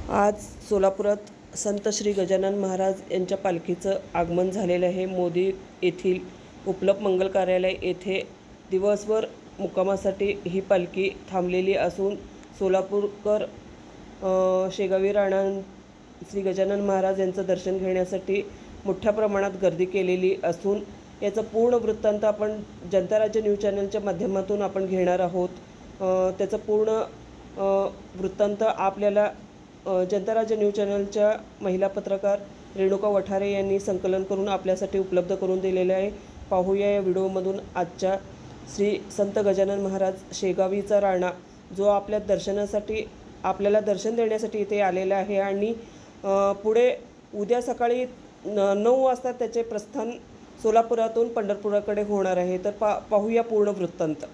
आज सोलापुरात संत श्री गजानन महाराज यांच्या पालखीचं आगमन झालेलं आहे। मोदी येथील उपलब्ध मंगल कार्यालय येथे दिवसभर मुक्कामासाठी ही पालखी थांबलेली असून सोलापूरकर शेगावी राणा श्री गजानन महाराज यांचं दर्शन घेण्यासाठी मोठ्या प्रमाणात गर्दी केलेली असून याचा पूर्ण वृत्तांत आपण जनता राज्य न्यूज चॅनलच्या माध्यमातून आपण घेणार आहोत। त्याचा पूर्ण वृत्तांत आपल्याला जनता राज्य न्यूज चॅनलच्या महिला पत्रकार रेणुका वठारे यांनी संकलन करून आपल्यासाठी उपलब्ध करून दिलेले आहे। पाहूया या व्हिडिओमधून आजच्या श्री संत गजानन महाराज शेगावीचा राणा जो आपल्या दर्शनासाठी आपल्याला दर्शन देण्यासाठी इथे आलेला आहे आणि पुढे उद्या सकाळी 9 वाजता त्याचे प्रस्थान सोलापुरातून पंढरपुराकडे होणार आहे। तर पाहूया पूर्ण वृत्तांत।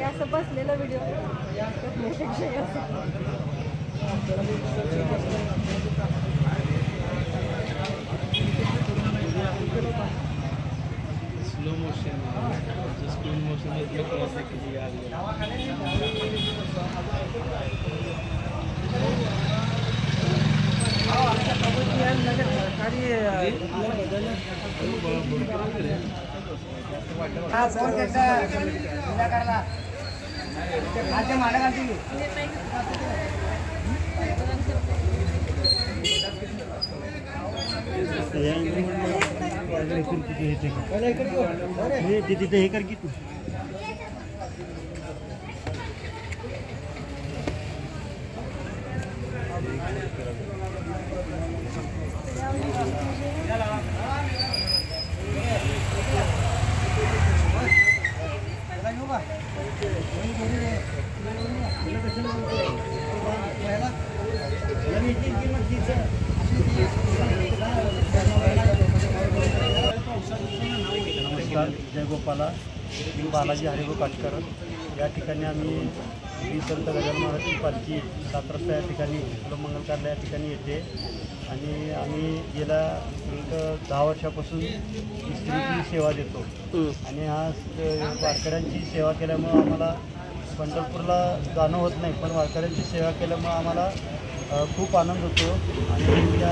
असं बसलेला video slow motion speed motion इतने क्रॉस है कि यार तिथे हे कर की तू नमस्कार, जय गोपाला। मी बालाजी हरिभाऊ काटकर। या ठिकाणी आम्ही श्री संत गजानन महाराजांची पालखी 7 वाजता या ठिकाणी उपलब्ध मंगल कार्यालय या ठिकाणी येते आणि आम्ही गेल्या 10 वर्षापासून स्त्रीची सेवा देतो आणि आज वारकऱ्यांची सेवा केल्यामुळं आम्हाला पंढरपूरला जाणं होत नाही, पण वारकऱ्यांची सेवा केल्यामुळं आम्हाला खूप आनंद होतो आणि या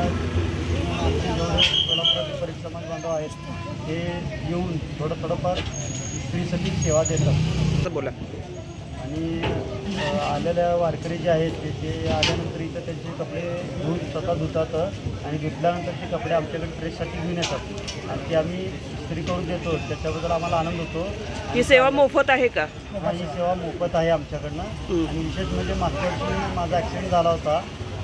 आमचे जेवढे सोलापुरातील परिसर समाज बांधव आहेत ते येऊन थोडंफार स्त्रीसाठी सेवा देतात बोला। आणि आलेल्या वारकरी जे आहेत ते आल्यानंतर इथं त्यांचे कपडे स्वतः धुतात आणि धुतल्यानंतर ते कपडे आमच्याकडे प्रेससाठी घेऊन येतात आणि ते आम्ही इस्त्री करून देतो। त्याच्याबद्दल आम्हाला आनंद होतो। ही सेवा मोफत आहे का? हां, ही सेवा मोफत आहे आमच्याकडनं आणि विशेष म्हणजे मागच्या वर्षी माझा ॲक्सिडेंट झाला होता।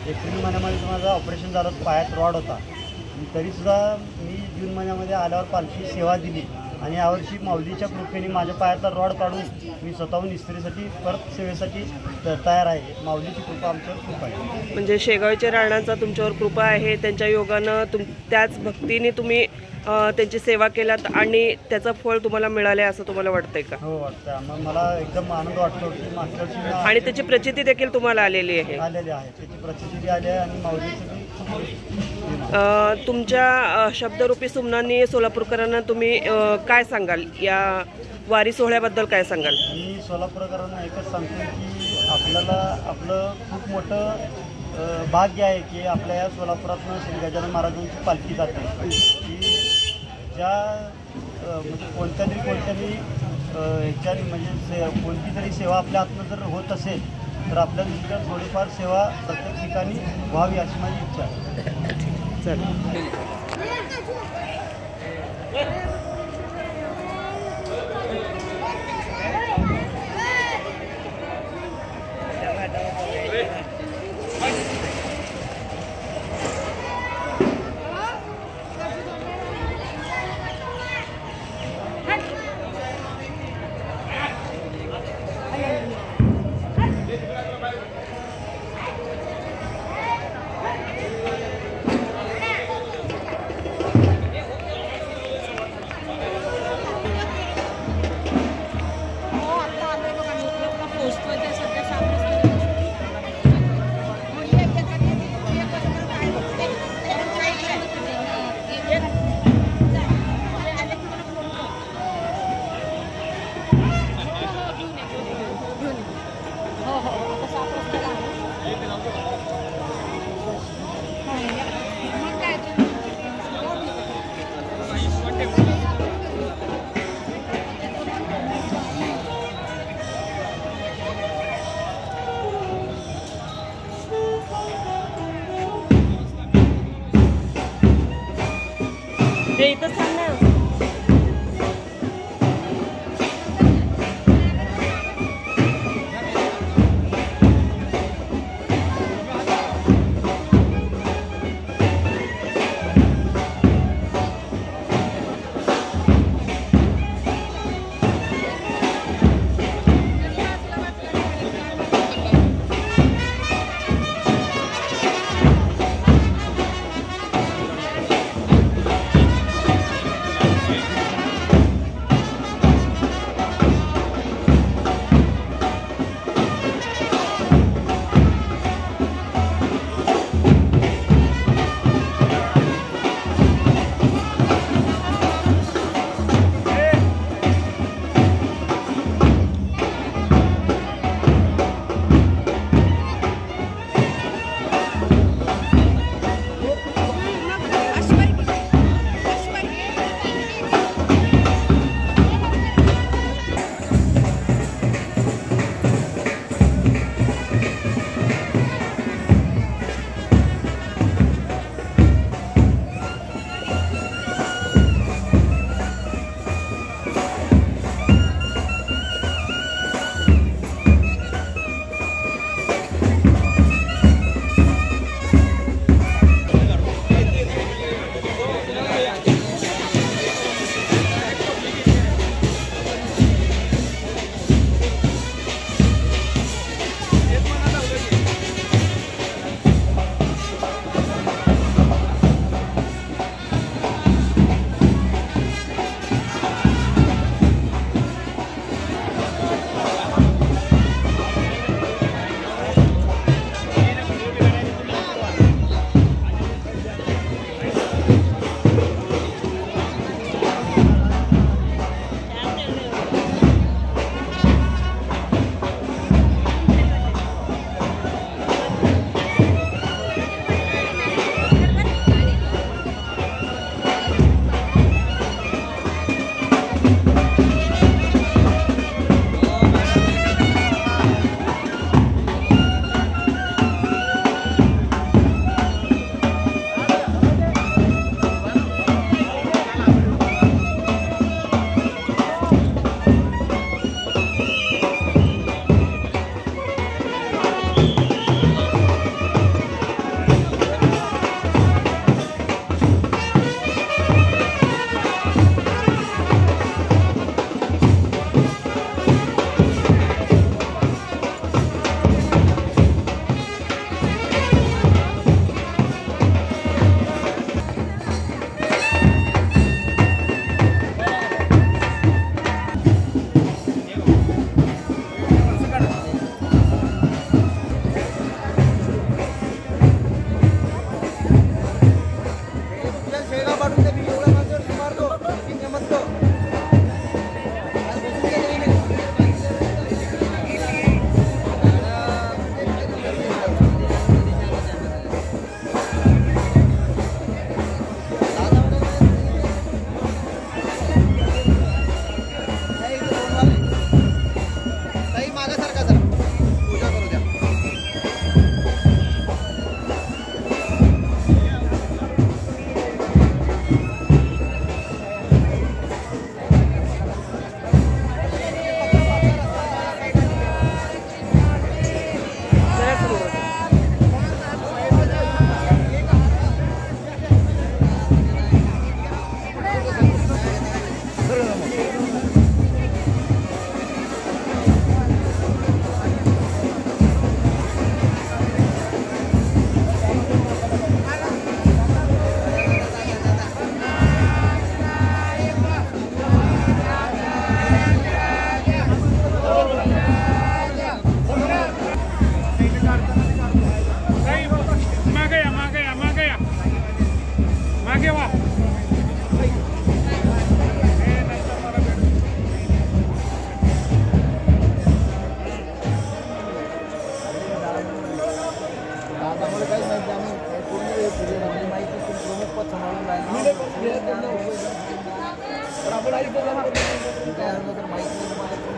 एप्रिल महिन्यामध्ये माझं ऑपरेशन झालं, पायात रॉड होता आणि तरीसुद्धा मी जून महिन्यामध्ये आल्यावर पालखी सेवा दिली आणि यावर्षी माऊलीच्या कृपेने माझ्या पायातला रॉड काढून मी स्वतःहून इस्त्रीसाठी परत सेवेसाठी तयार आहे। माऊलीची कृपा आमच्यावर खूप आहे। म्हणजे शेगावच्या राणांचा तुमच्यावर कृपा आहे, त्यांच्या योगानं त्याच भक्तीने तुम्ही त्यांची सेवा केलात आणि त्याचं फळ तुम्हाला मिळाले असं तुम्हाला वाटतंय का? हो, वाटतं। मला एकदम आनंद वाटतो की मागच्या वर्षी आणि त्याची प्रचिती देखील तुम्हाला आलेली आहे? आलेली आहे, त्याची प्रचिती आली आहे आणि माऊलीचं तुमच्या शब्दरूपी सुमनांनी सोलापूरकरांना तुम्ही काय सांगाल? या वारी सोहळ्याबद्दल काय सांगाल? मी सोलापूरकरांना एकच सांगतो की आपल्याला आपलं खूप मोठं भाग्य आहे की आपल्या या सोलापुरातून श्री गजानन महाराजांची पालखी जाते की ज्या म्हणजे कोणत्यातरी ह्याच्याने म्हणजे कोणती तरी सेवा आपल्या हातून जर होत असेल तर आपल्याला तिथं थोडीफार सेवा प्रत्येक ठिकाणी व्हावी अशी माझी इच्छा आहे। चल इथंच थांब ना.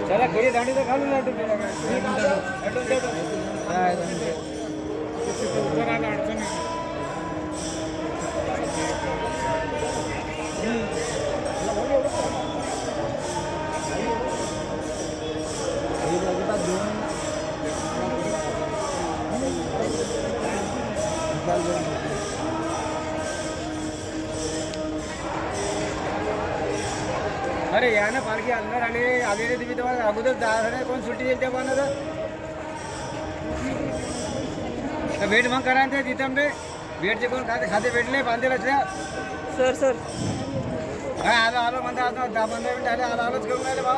चला घरी दांडी तर घालून अडचण नाही. अरे या ना पालखी आणणार आणि आलेले तुम्ही तेव्हा अगोदर दहा कोण सुट्टी देईल तेव्हा ना तर भेट मग करा ते तिथं बे भेटचे कोण खाते भेटले बांधेल असल्या सर सर काय आलो म्हणता 10-15 मिनिट आले आलोच करून राहिले भाऊ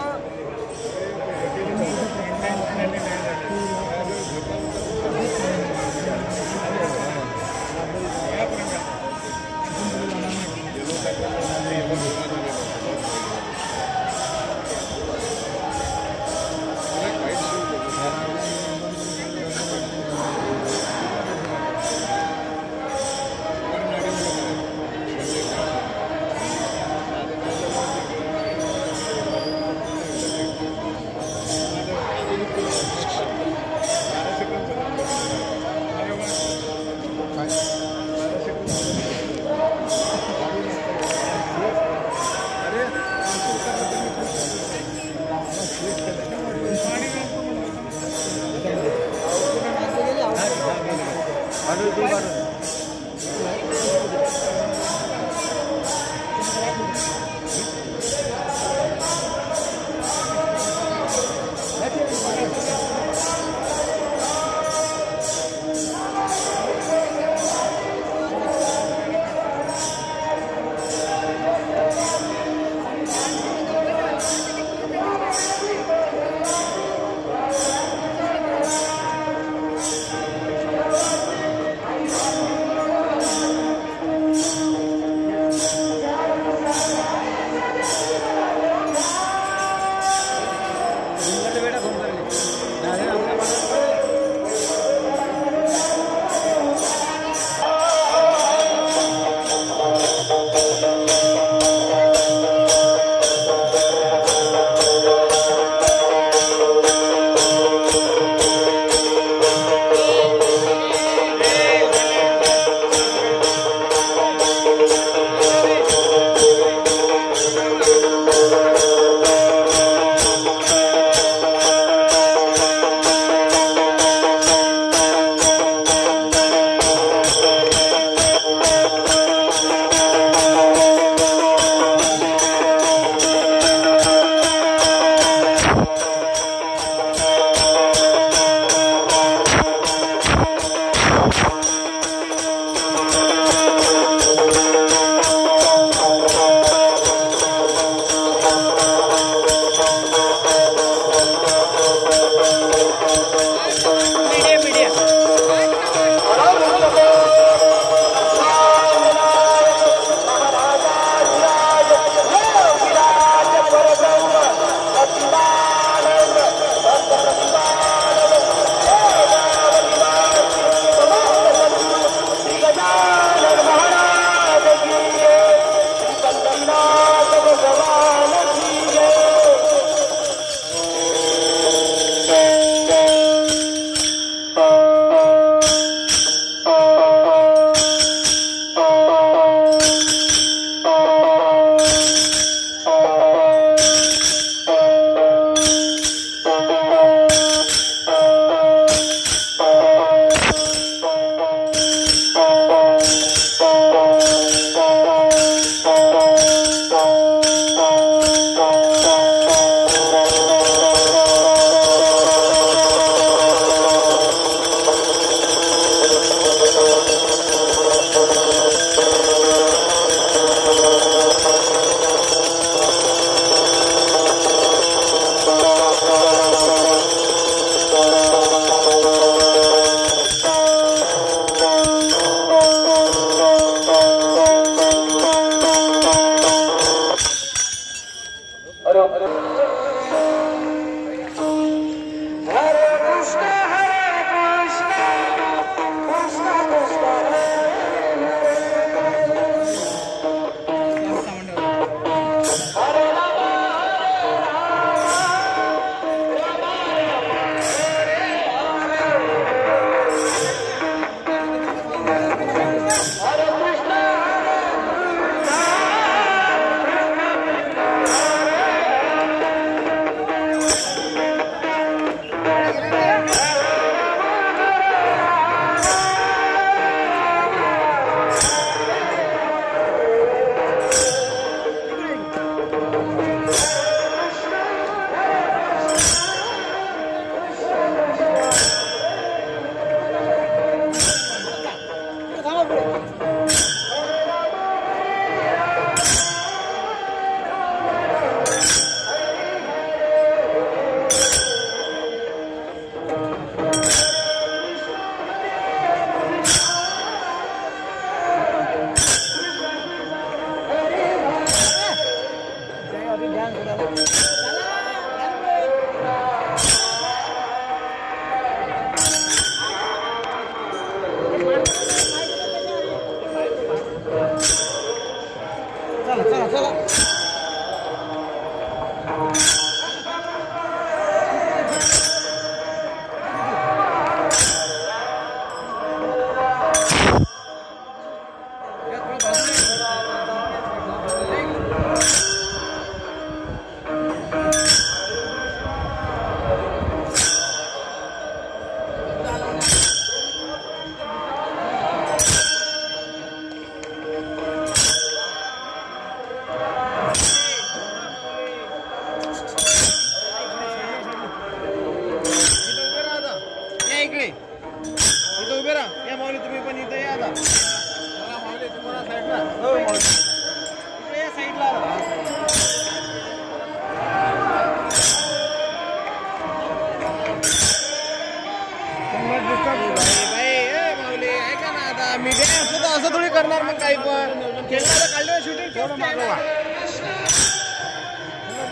मीडिया असं तर असं थोडी करणार मग काही पण खेळणार काढलं शूटिंग थोडं मागवा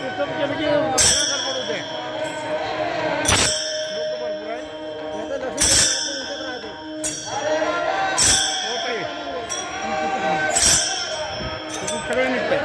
डिस्टर्ब केलं की गडबड होते लोक भरपूर आहे सगळे निघते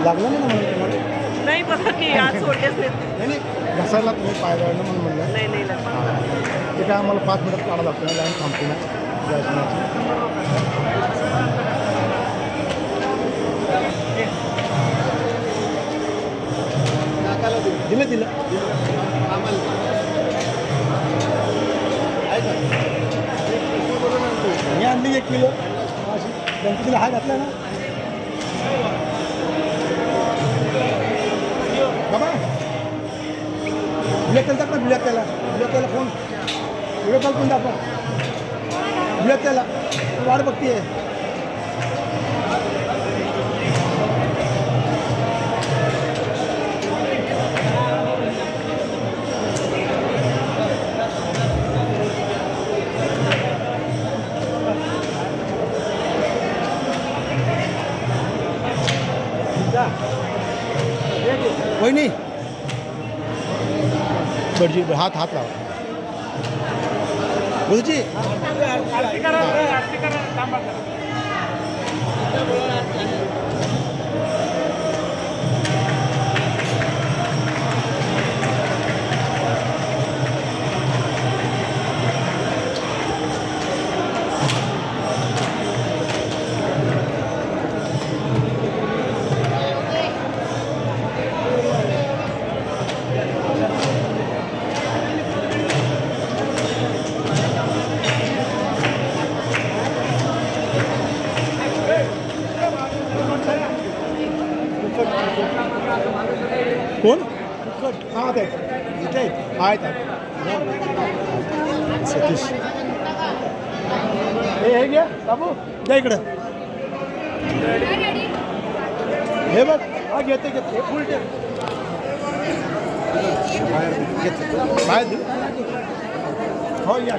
लागलं नाही ना म्हणून तुम्हाला? नाही बघा की आज सोडलेच नाहीत. नाही नाही घसायला तुम्ही पाय जळलं म्हणून म्हणलं. नाही नाही लागलं. हां ते काय आम्हाला 5 मिनिटात काढावं लागतं ना, लाईन थांबते ना दर्शनाची. दिलं दिलं मी आणली 1 किलो अशी गणपतीला हा घातला ना बाबा. ब्लॅक तेल टाक ना, ब्लॅक त्याला फोन व्हिडिओ कॉल करून दाखवा. ब्लॅक त्याला वाट बघतीये. वहिनी बडजी हात लावा गुरुजी. कोण हां ते इथे आहेत सतीश. हे घ्या बाबू द्या इकडं. हे बघ हा घेते हे फुल टे बाहेर हो या.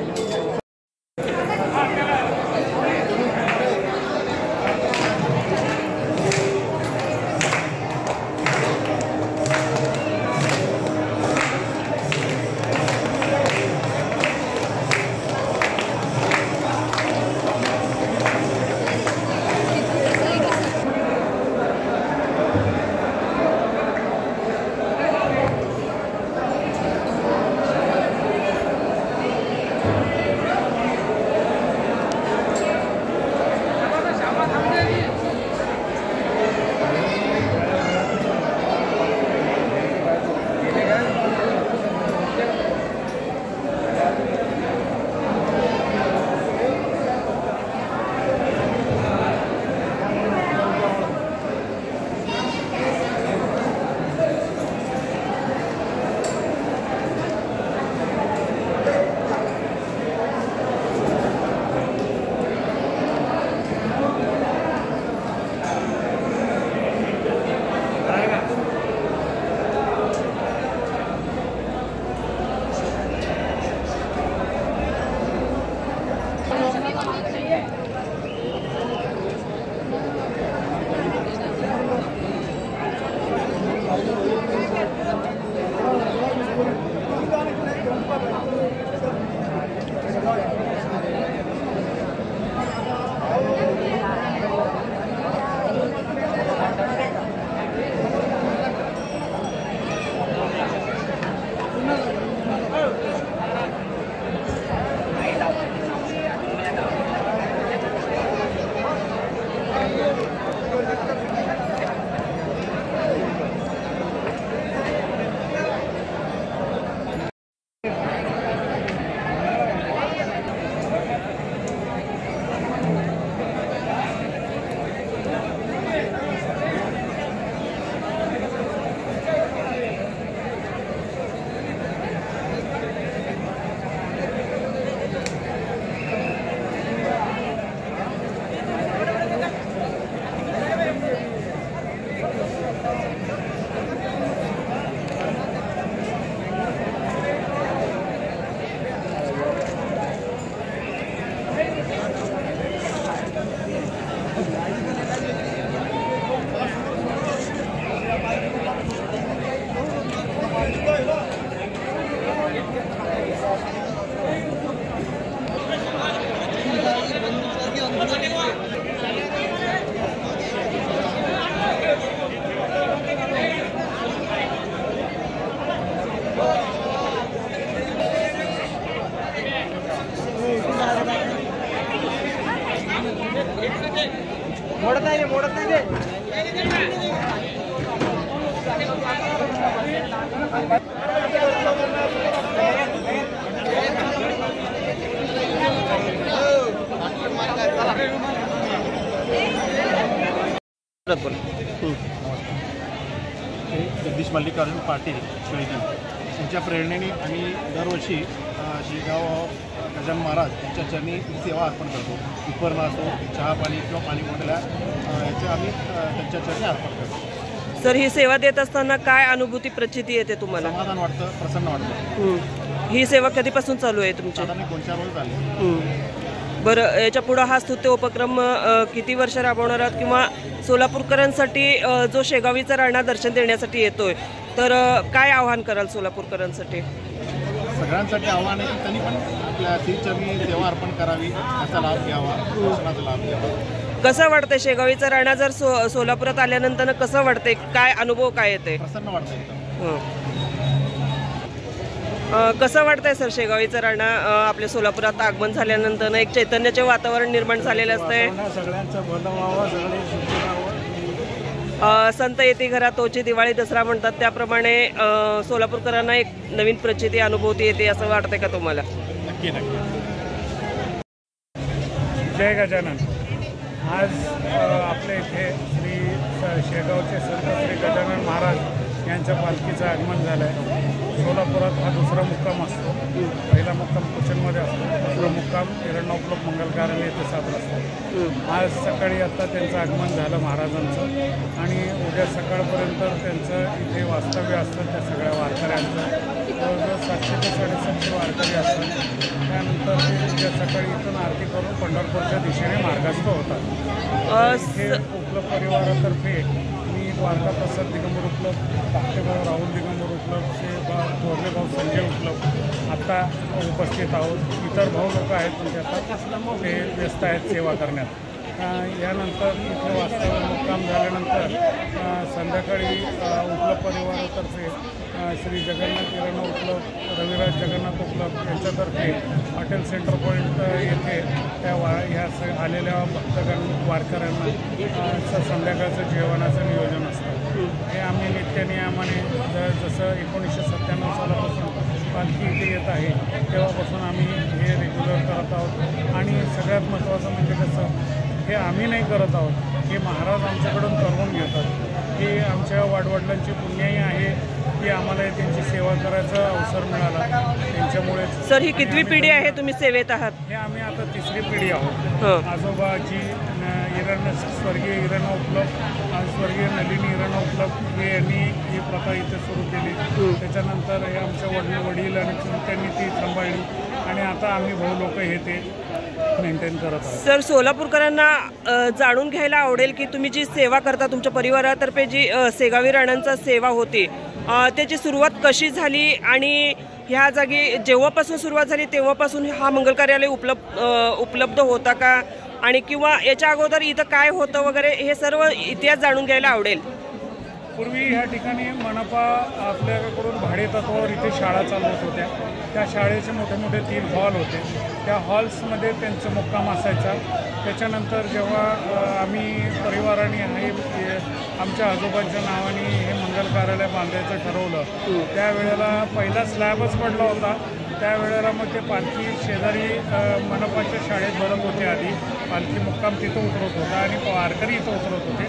जगदीश मल्लिकार्जुन पाटील शिळगी यांच्या प्रेरणेने आम्ही दरवर्षी शेगाव गजानन महाराज यांच्या चरणी सेवा अर्पण करतो. उपरण असो, चहा पाणी किंवा पाणी मोठ्याला याचे आम्ही त्यांच्या चरणी अर्पण करतो. सर, ही सेवा देत असताना काय अनुभूती प्रचिती येते तुम्हाला? समाधान वाटतं, प्रसन्न वाटतं. ही सेवा कधीपासून चालू आहे तुमची? आता मी 2-4 रोज झाले. बरं, याच्या पुढं हा स्तुत्य उपक्रम किती वर्ष राबवणार आहात? किंवा सोलापूरकरांसाठी जो शेगावीचा राणा दर्शन देण्यासाठी येतोय, तर काय आव्हान कराल सोलापूरकरांसाठी? सगळ्यांसाठी आव्हान आहे की त्यांनी पण आपल्या श्रीचरणी सेवा अर्पण करावी, याचा लाभ घ्यावा, दर्शनाचा लाभ घ्यावा. कसं वाटतंय शेगावीचा राणा जर सोलापुरात आल्यानंतर कसं वाटतंय? काय अनुभव काय येते? प्रसन्न वाटतं एकदम. कसं वाटतंय सर शेगावीचा राणा आपल्या सोलापुरात आगमन झाल्यानंतर एक चैतन्याचे वातावरण निर्माण झालेलं असतंय? सगळ्यांचं भलं व्हावं, सगळे सुखी राहावं. संत येती घरात तोची दिवाळी दसरा म्हणतात, त्याप्रमाणे सोलापूरकरांना एक नवीन प्रचिती अनुभवती येते असं वाटतंय का तुम्हाला? नक्की नक्की. जय गजानन. आज आपल्या इथे शेगावचे संत श्री गजानन महाराज यांच्या पालखीचं आगमन झालं आहे. सोलापुरात हा दुसरा मुक्काम असतो. पहिला मुक्काम कोचनमध्ये असतो, दुसरा मुक्काम हिरण्यौप्लव मंगल कार्यालय येथे साजरा असतो. आज सकाळी आत्ता त्यांचं आगमन झालं महाराजांचं, आणि उद्या सकाळपर्यंत त्यांचं इथे वास्तव्य असतं त्या सगळ्या वारकऱ्यांचं. जवळजवळ 700 ते 750 वारकरी असतात. त्यानंतर ते उद्या सकाळी इथून आरती करून पंढरपूरच्या दिशेने मार्गस्थ होतात. इथे उपलब्ध परिवारातर्फे मी वार्ता प्रसाद दिगंबर उपलब्ध, धाकटेभाऊ राहुल दिगंबर उपलब्धचे थोरले भाऊ संजय उपलब्ध आत्ता उपस्थित आहोत. इतर भाऊ लोक आहेत म्हणजे आता ते व्यस्त आहेत सेवा करण्यात. यानंतर इथे वास्तव्य मुक्काम झाल्यानंतर संध्याकाळी उपलब्ध परिवारातर्फे श्री जगन्नाथ किरण उपलब्ध, रविराज जगन्नाथ उपलब्ध यांच्यातर्फे हॉटेल सेंटर पॉईंट येथे त्या ह्या आलेल्या भक्तगण वारकऱ्यांना संध्याकाळचं जेवणाचं नियोजन असतं. हे आम्ही नित्यनियमाने जसं 1997 सालापासून पालखी इथे येत आहे तेव्हापासून आम्ही हे रेग्युलर करत आहोत. आणि सगळ्यात महत्त्वाचं म्हणजे कसं, हे आम्ही नाही करत आहोत, हे महाराज आमच्याकडून करवून घेतात. हे आमच्या वाडवडिलांची पुण्याई आहे की आम्हाला त्यांची सेवा करायचा अवसर मिळाला त्यांच्यामुळे. सर, ही कितवी पिढी आहे तुम्ही सेवेत आहात? हे आम्ही आता 3री पिढी आहोत. आजोबाजी स्वर्गीय हिरण उपलब्ध आणि स्वर्गीय नलिनी हिरण उपलब्ध हे यांनी ही प्रथा इथे सुरू केली. त्याच्यानंतर हे आमच्या वडील आणि त्यांनी ती सांभाळली, आणि आता आम्ही भाऊ लोक हे ते मेंटेन करत आहोत. सर, सोलापूरकरांना जाणून घ्यायला आवडेल की तुम्ही जी सेवा करता, तुमच्या परिवारातर्फे जी शेगावी राणांचा सेवा होती, त्याची सुरुवात कशी झाली, आणि ह्या जागी जेव्हापासून सुरुवात झाली तेव्हापासून हा मंगल कार्यालय उपलब्ध होता का, आणि किंवा याच्या अगोदर इथं काय होतं वगैरे, हे सर्व इतिहास जाणून घ्यायला आवडेल. पूर्वी ह्या ठिकाणी मनपा आपल्याकडून भाडेतत्वावर इथे शाळा चालवत होत्या. त्या शाळेचे मोठे मोठे 3 हॉल होते. त्या हॉल्समध्ये त्यांचा मुक्काम असायचा. त्याच्यानंतर जेव्हा आम्ही परिवाराने आमच्या आजोबांच्या नावाने हे मंगल कार्यालय बांधायचं ठरवलं, त्यावेळेला पहिला स्लॅबच पडला होता. त्यावेळेला मग ते पालखी शेजारी मनपाच्या शाळेत भरत होते. आधी पालखी मुक्काम तिथं उतरत होता आणि वारकरी इथं उतरत होते.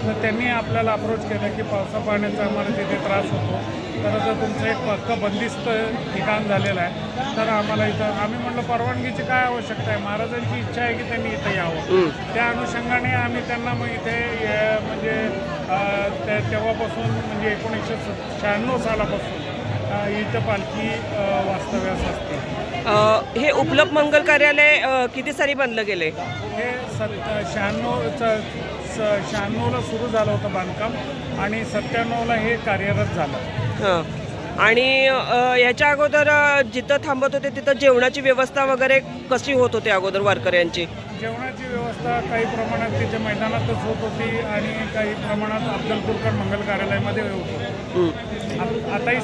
तर त्यांनी आपल्याला अप्रोच केलं की पावसा पाण्याचा आम्हाला तिथे त्रास होतो, तर जर तुमचं एक पक्कं बंदिस्त ठिकाण झालेलं आहे तर आम्हाला इथं, आम्ही म्हटलं परवानगीची काय आवश्यकता आहे, महाराजांची इच्छा आहे की त्यांनी इथं यावं. त्या अनुषंगाने आम्ही त्यांना मग इथे म्हणजे तेव्हापासून म्हणजे 1996 सालापासून इथं पालखी वास्तव्यास असते. हे उपलब्ध मंगल कार्यालय किती साली बांधलं गेले? हे 96ला सुरू झालं होतं बांधकाम, आणि 97ला हे कार्यरत झालं. आणि याच्या अगोदर जिथं थांबत होते तिथं जेवणाची व्यवस्था वगैरे कशी होत होती अगोदर वारकऱ्यांची? जेवणाची व्यवस्था काही प्रमाणात तिथे मैदानातच होत होती आणि काही प्रमाणात अफजलपूरकर मंगल कार्यालयामध्ये होत होतं. आताही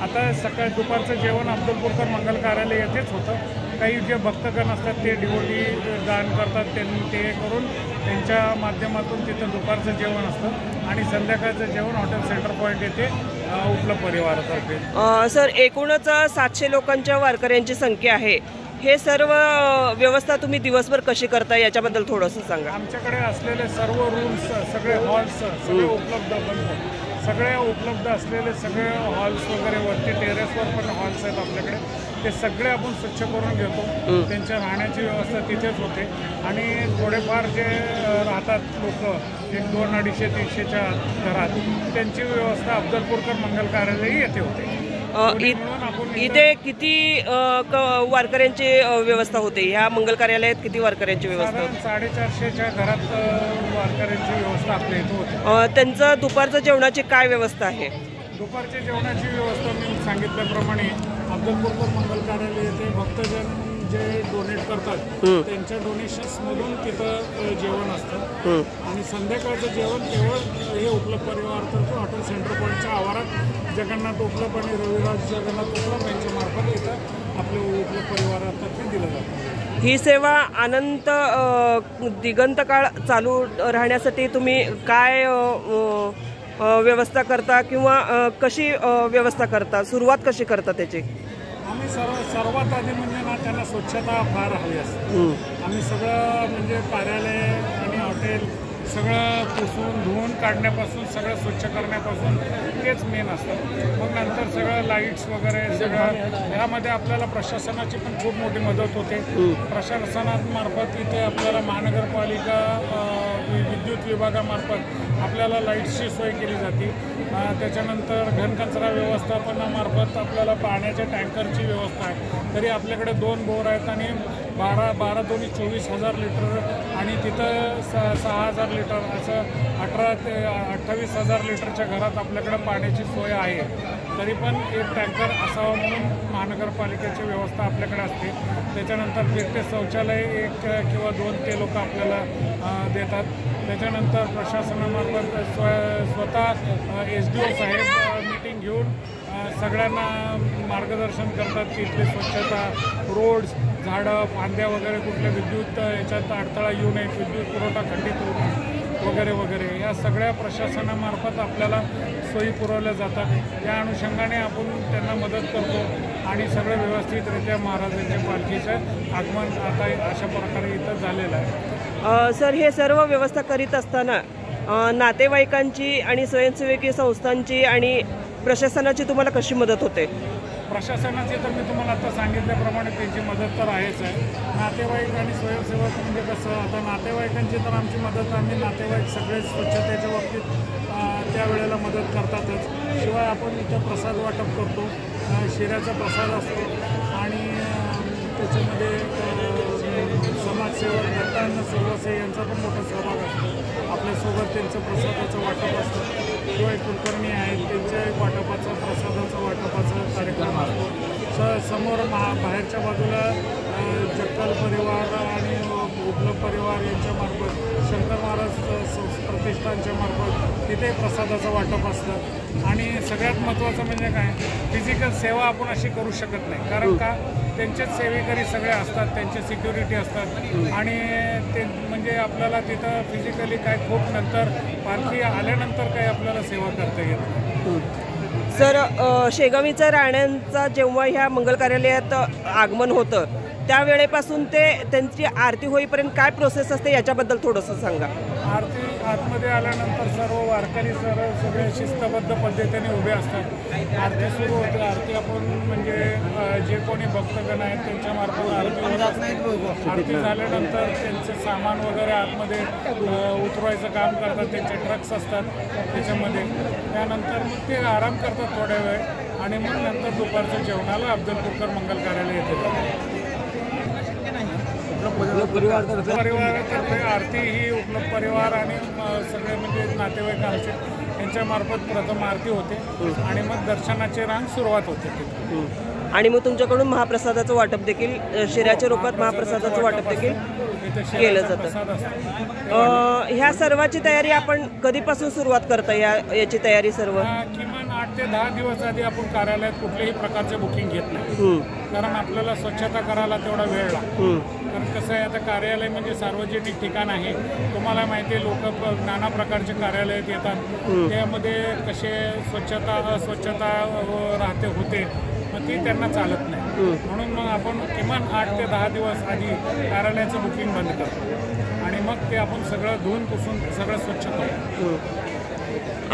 आता सकाळी दुपारचं जेवण अफजलपूरकर मंगल कार्यालय येथेच होतं. काही जे भक्तगण असतात ते डिवोटी दान करतात, ते करून त्यांच्या माध्यमातून तिथं दुपारचं जेवण असतं आणि संध्याकाळचं जेवण हॉटेल सेंटर पॉईंट येथे उपलब्ध परिवारातर्फे. सर, एकूणच 700 लोकांच्या वारकऱ्यांची संख्या आहे. हे सर्व व्यवस्था तुम्ही दिवसभर कशी करता याच्याबद्दल थोडंसं सांगा. आमच्याकडे असलेले सर्व रूम्स, सगळे हॉल्स सगळे सगळे उपलब्ध असलेले सगळे हॉल्स वगैरे वरती टेरेसवर पण हॉल्स आहेत आपल्याकडे. ते सगळे आपण स्वच्छ करून घेतो. त्यांच्या राहण्याची व्यवस्था तिथेच होते आणि थोडेफार जे राहतात लोक 100-200-250-300च्या घरात, त्यांची व्यवस्था अफजलपूरकर मंगल कार्यालय येथे होते. इथे किती वारकऱ्यांची व्यवस्था होते? ह्या मंगल कार्यालयात किती वारकऱ्यांची व्यवस्था होती? 450च्या घरात वारकऱ्यांची व्यवस्था आपल्या इथं होते. त्यांचं दुपारचं जेवणाची काय व्यवस्था आहे? दुपारच्या जेवणाची व्यवस्था मी सांगितल्याप्रमाणे अफजलपूरकर मंगल कार्यालय येथे भक्तजन जे डोनेट करतात त्यांच्या डोनेशन्समधून तिथं जेवण असतं आणि संध्याकाळचं जेवण केवळ हे उपलब्ध परिवारातर्फे हॉटेल सेंटर पॉईंटच्या आवारात जगन्नाथ उपलब्ध आणि रविराज जगन्नाथ उपलब्ध यांच्या मार्फत इथं आपल्या उपलब्ध परिवारातर्फे दिलं जातं. ही सेवा अनंत दिगंत काळ चालू राहण्यासाठी तुम्ही काय व्यवस्था करता किंवा कशी व्यवस्था करता? सुरुवात कशी करता त्याची? आम्ही सर्वात आधी म्हणजे ना त्यांना स्वच्छता फार हवी असते. आम्ही सगळं म्हणजे कार्यालय आणि हॉटेल सगळं पुसून धुवून काढण्यापासून सगळं स्वच्छ करण्यापासून तेच मेन असतं. मग नंतर सगळं लाईट्स वगैरे सगळं ह्यामध्ये आपल्याला प्रशासनाची पण खूप मोठी मदत होते. प्रशासनामार्फत इथे आपल्याला महानगरपालिका विद्युत विभागामार्फत आपल्याला लाईट्सची सोय केली जाते. त्याच्यानंतर घनकचरा व्यवस्थापनामार्फत आपल्याला पाण्याच्या टँकरची व्यवस्था आहे. तरी आपल्याकडे 2 बोर आहेत आणि 12 दोन्ही 24,000 लिटर आणि तिथं 6,000 लिटर असं 18 ते 28,000 लिटरच्या घरात आपल्याकडे पाण्याची सोय आहे. तरी पण एक टँकर असावा म्हणून महानगरपालिकेची व्यवस्था आपल्याकडे असते. त्याच्यानंतर फिरते शौचालय 1 किंवा 2 ते लोक आपल्याला देतात. त्याच्यानंतर प्रशासनामार्फत स्वतः SDO साहेब मीटिंग घेऊन सगळ्यांना मार्गदर्शन करतात की इथली स्वच्छता, रोड्स, झाडं, फांद्या वगैरे कुठल्या विद्युत याच्यात अडथळा येऊ नये, विद्युत पुरवठा खंडित होऊ नये वगैरे वगैरे या सगळ्या प्रशासनामार्फत आपल्याला सोयी पुरवल्या जातात. या अनुषंगाने आपण त्यांना मदत करतो आणि सगळं व्यवस्थितरित्या महाराजांच्या पालखीचं आगमन आता अशा प्रकारे इथं झालेलं आहे. सर, हे सर्व व्यवस्था करीत असताना नातेवाईकांची आणि स्वयंसेवकी संस्थांची आणि प्रशासनाची तुम्हाला कशी मदत होते? प्रशासनाची तर मी तुम्हाला आता सांगितल्याप्रमाणे त्यांची मदत तर आहेच आहे. नातेवाईक आणि स्वयंसेवक म्हणजे कसं, आता नातेवाईकांची तर आमची मदत, आम्ही नातेवाईक सगळे स्वच्छतेच्या बाबतीत त्यावेळेला मदत करतातच. शिवाय आपण इथं प्रसाद वाटप करतो, शिऱ्याचा प्रसाद असतो आणि त्याच्यामध्ये समाजसेवक दत्तांना सुरवसे यांचा पण मोठा सहभाग असतो. आपल्यासोबत त्यांचं प्रसादाचं वाटप असतं. शिवाय कुलकर्णी आहेत, त्यांच्या वाटपाचं प्रसादाचं वाटपाचा कार्यक्रम असतो. समोर बाहेरच्या बाजूला जक्कल परिवार आणि उपलब्ध परिवार यांच्यामार्फत शंकर महाराज प्रतिष्ठानच्या मार्फत तिथे प्रसादाचं वाटप असतं. आणि सगळ्यात महत्त्वाचं म्हणजे काय, फिजिकल सेवा आपण अशी करू शकत नाही. कारण का, त्यांचेच सेवेकरी सगळे असतात, त्यांचे सिक्युरिटी असतात आणि ते म्हणजे आपल्याला तिथं फिजिकली काय खूप नंतर पालखी आल्यानंतर काही आपल्याला सेवा करता येत नाही. सर, शेगावीचा राण्यांचा जेव्हा ह्या मंगल कार्यालयात आगमन होतं त्यावेळेपासून ते त्यांची आरती होईपर्यंत काय प्रोसेस असते याच्याबद्दल थोडंसं सांगा. आरती आतमध्ये आल्यानंतर सर्व वारकरी सगळे शिस्तबद्ध पद्धतीने उभे असतात. आरती सुरू होते. आरती आपण म्हणजे जे कोणी भक्तगण आहेत त्यांच्यामार्फत आरती होत असते. आरती झाल्यानंतर त्यांचे सामान वगैरे आतमध्ये उतरवायचं काम करतात. त्यांचे ट्रक्स असतात त्याच्यामध्ये. त्यानंतर मग ते आराम करतात थोड्या वेळ आणि मग नंतर दुपारच्या जेवणाला अफजलपूरकर मंगल कार्यालय येते. परिवारातर्फे आरती ही उपलब्ध परिवार आणि सगळे म्हणजे नातेवाईक आमचे यांच्यामार्फत प्रथम आरती होते आणि मग दर्शनाची रांग सुरुवात होते. आणि मग तुमच्याकडून महाप्रसादाचं वाटप देखील शिऱ्याच्या रूपात महाप्रसादाचं वाटप देखील केलं जातं. ह्या सर्वाची तयारी आपण कधीपासून सुरुवात करता याची तयारी सर्व? किमान 8 ते 10 दिवस आधी आपण कार्यालयात कुठल्याही प्रकारचे बुकिंग घेत नाही, कारण आपल्याला स्वच्छता करायला तेवढा वेळ लागतो. कारण कसं आहे, आता कार्यालय म्हणजे सार्वजनिक ठिकाण आहे. तुम्हाला माहिती आहे, लोक नाना प्रकारचे कार्यालयात येतात, त्यामध्ये कसे स्वच्छता अस्वच्छता होते, मग ती त्यांना चालत नाही. म्हणून मग आपण किमान 8 ते 10 दिवस आधी कार्यालयाचं बुकिंग बंद करतो आणि मग ते आपण सगळं धुवून पुसून सगळं स्वच्छ करतो.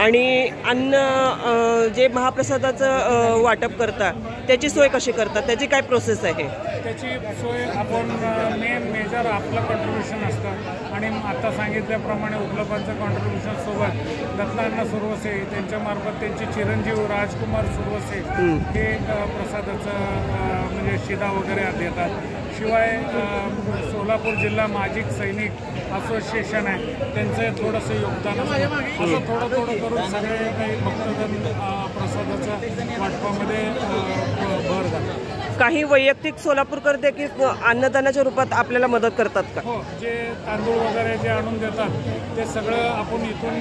आणि अन्न जे महाप्रसादाचं वाटप करता त्याची सोय कशी करतात, त्याची काय प्रोसेस आहे? त्याची सोय आपण मेजर आपलं कॉन्ट्रीब्युशन असतं आणि आता सांगितल्याप्रमाणे उपलब्धांचं कॉन्ट्रीब्युशन सोबत दत्तांना सुरवसे त्यांच्यामार्फत त्यांचे चिरंजीव राजकुमार सुरवसे हे प्रसादाचं म्हणजे शिदा वगैरे देतात. शिवाय सोलापूर जिल्हा माजी सैनिक असोसिएशन आहे, त्यांचं थोडंसं योगदान असतं. असं थोडं करून सगळे काही भक्तजन प्रसादाच्या वाटपामध्ये भर घालतात. काही वैयक्तिक सोलापूरकर देखील अन्नदानाच्या रूपात आपल्याला मदत करतात का? हो, जे तांदूळ वगैरे जे आणून देतात ते सगळं आपण इथून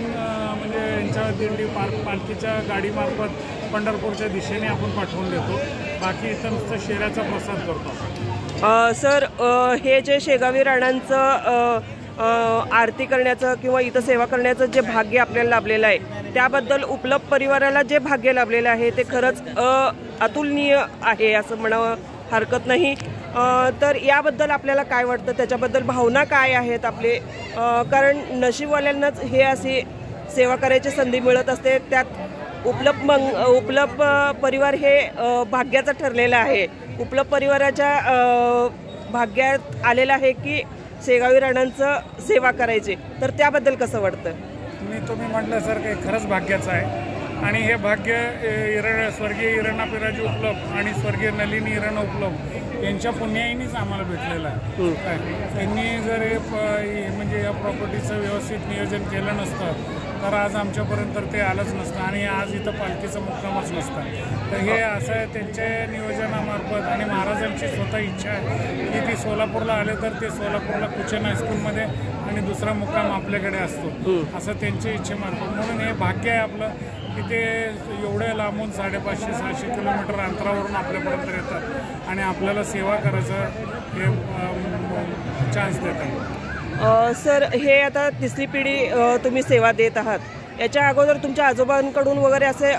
म्हणजे यांच्या दिंडी पालखीच्या गाडीमार्फत पंढरपूरच्या दिशेने आपण पाठवून देतो. बाकी इथं नुसतं शेऱ्याचा प्रसाद करतो. सर, हे जे शेगावी राणांचं आरती करण्याचं किंवा इथं सेवा करण्याचं जे भाग्य आपल्याला लाभलेलं आहे, त्याबद्दल उपलब्ध परिवाराला जे भाग्य लाभलेलं आहे ते खरंच अतुलनीय आहे असं म्हणावं हरकत नाही. तर याबद्दल आपल्याला काय वाटतं, त्याच्याबद्दल भावना काय आहेत आपले? कारण नशीबवाल्यांनाच हे अशी सेवा करायची संधी मिळत असते. त्यात उपलब्ध परिवार हे भाग्याचं ठरलेलं आहे. उपलब्ध परिवाराच्या भाग्यात आलेलं आहे की शेगावी राणांचं सेवा करायची. तर त्याबद्दल कसं वाटतं? तुम्ही म्हटल्यासारखं हे खरंच भाग्याचं आहे आणि हे भाग्य स्वर्गीय इरणा पिराजी उपलब्ध आणि स्वर्गीय नलिनी इरणा उपलब्ध यांच्या पुण्याईनीच आम्हाला भेटलेलं आहे. त्यांनी जर म्हणजे या प्रॉपर्टीचं व्यवस्थित नियोजन केलं नसतं तर आज आमच्यापर्यंत ते आलंच नसतं आणि आज इथं पालखीचं मुक्कामच नसतं. तर हे असं आहे, त्यांच्या नियोजनामार्फत आणि महाराजांची स्वतः इच्छा आहे की ती सोलापूरला आले तर ते सोलापूरला कुचन हायस्कूलमध्ये आणि दुसरा मुक्काम आपल्याकडे असतो, असं त्यांच्या इच्छेमार्फत. म्हणून हे भाग्य आहे आपलं की ते एवढे लांबून 550-600 किलोमीटर अंतरावरून आपल्यापर्यंत येतात आणि आपल्याला सेवा करायचं हे चान्स देतात. सर, हे आता तिसरी पिढी तुम्ही सेवा देत आहात. याच्या अगोदर तुमच्या आजोबांकडून वगैरे असे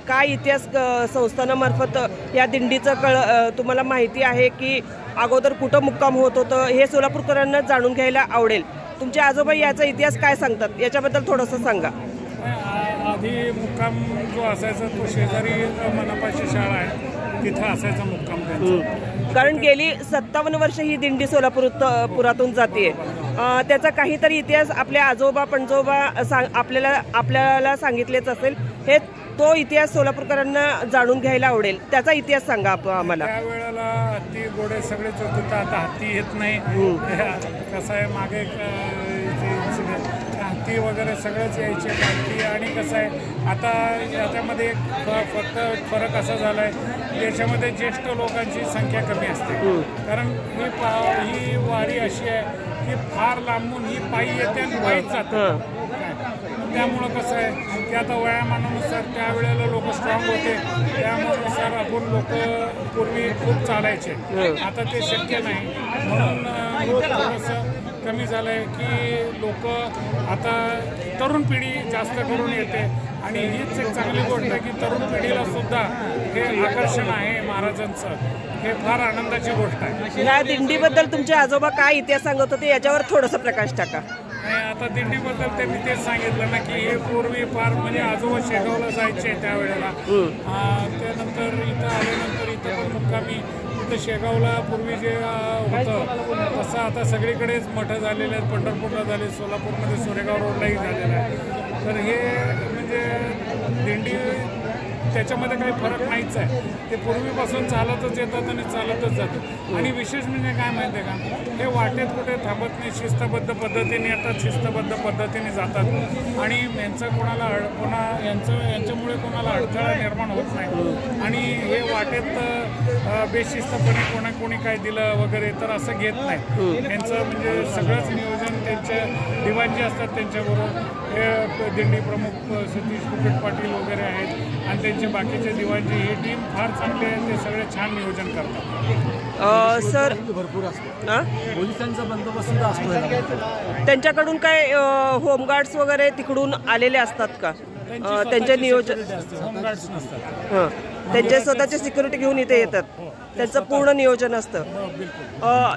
काय इतिहास संस्थानामार्फत या दिंडीचं तुम्हाला माहिती आहे की अगोदर कुठं मुक्काम होत होतं? हे सोलापूरकरांना जाणून घ्यायला आवडेल. तुमचे आजोबा याचा इतिहास काय सांगतात याच्याबद्दल थोडंसं सांगा. आधी मुक्काम जो असायचा तो शेजारी मनपाची शाळा आहे, तिथं असायचा मुक्काम त्यांचा. कारण गेली 57 वर्ष ही दिंडी पुरातून जाते. त्याचा काहीतरी इतिहास आपले आजोबा पणजोबा आपल्याला सांगितलेच असेल. हे तो इतिहास सोलापूरकरांना जाणून घ्यायला आवडेल. त्याचा इतिहास सांगा आम्हाला. त्यावेळेला हत्ती घोडे सगळेच होते, आता हत्ती येत नाही. कसं आहे, मागे हत्ती वगैरे सगळंच यायचे बाकी. आणि कसं आहे, आता याच्यामध्ये फक्त फरक असा झाला आहे, याच्यामध्ये ज्येष्ठ लोकांची संख्या कमी असते. कारण ही वारी अशी आहे की फार लांबून ही पायी येते आणि पायीच जाते. त्यामुळं कसं आहे की आता वयामानानुसार त्यावेळेला लोक स्ट्रॉंग होते, त्यानुसार आपण लोक पूर्वी खूप चालायचे. आता ते शक्य नाही, म्हणून थोडंसं कमी झालं आहे की लोक आता तरुण पिढी जास्त करून येते. आणि हीच एक चांगली गोष्ट आहे की तरुण पिढीला सुद्धा हे आकर्षण आहे महाराजांचं. हे फार आनंदाची गोष्ट आहे. या दिंडीबद्दल तुमचे आजोबा काय इतिहास सांगत होते याच्यावर थोडासा प्रकाश टाका. आता दिंडीबद्दल त्यांनी तेच सांगितलं ना की हे पूर्वी फार म्हणजे आजोबा शेगावला जायचे त्यावेळेला. त्यानंतर इथं आल्यानंतर इथं पण मुक्कामी इथं शेगावला पूर्वी जे होतं तसं आता सगळीकडेच मठं झालेले आहेत. पंढरपूरला झाले, सोलापूरमध्ये सोरेगाव रोडलाही झालेलं आहे. तर हे म्हणजे दिंडी त्याच्यामध्ये काही फरक नाहीच आहे. ते पूर्वीपासून चालतच येतात आणि चालतच जातात. आणि विशेष म्हणजे काय माहिती आहे का, हे वाटेत कुठे थांबत नाही, शिस्तबद्ध पद्धतीने येतात, शिस्तबद्ध पद्धतीने जातात आणि यांच्यामुळे कोणाला अडथळा निर्माण होत नाही. आणि हे वाटेत बेशिस्तपणे कोणी काय दिलं वगैरे तर असं घेत नाही. यांचं म्हणजे सगळंच नियोजन त्यांचे दिवाण जे असतात त्यांच्याबरोबर, हे दिंडी प्रमुख सतीश कुपेट पाटील वगैरे आहेत आणि त्यांचे बाकीचे दिवाणजी, ही टीम फार चांगली आहे. ते सगळे छान नियोजन करतात. सर भरपूर असतो, पोलिसांचा बंदोबस्त असतो. त्यांच्याकडून काय होमगार्ड्स वगैरे तिकडून आलेले असतात का? त्यांचे नियोजन होमगार्ड्स नसतात. हां, त्यांचे स्वतःचे सिक्युरिटी घेऊन इथे येतात, त्यांचं पूर्ण नियोजन असतं.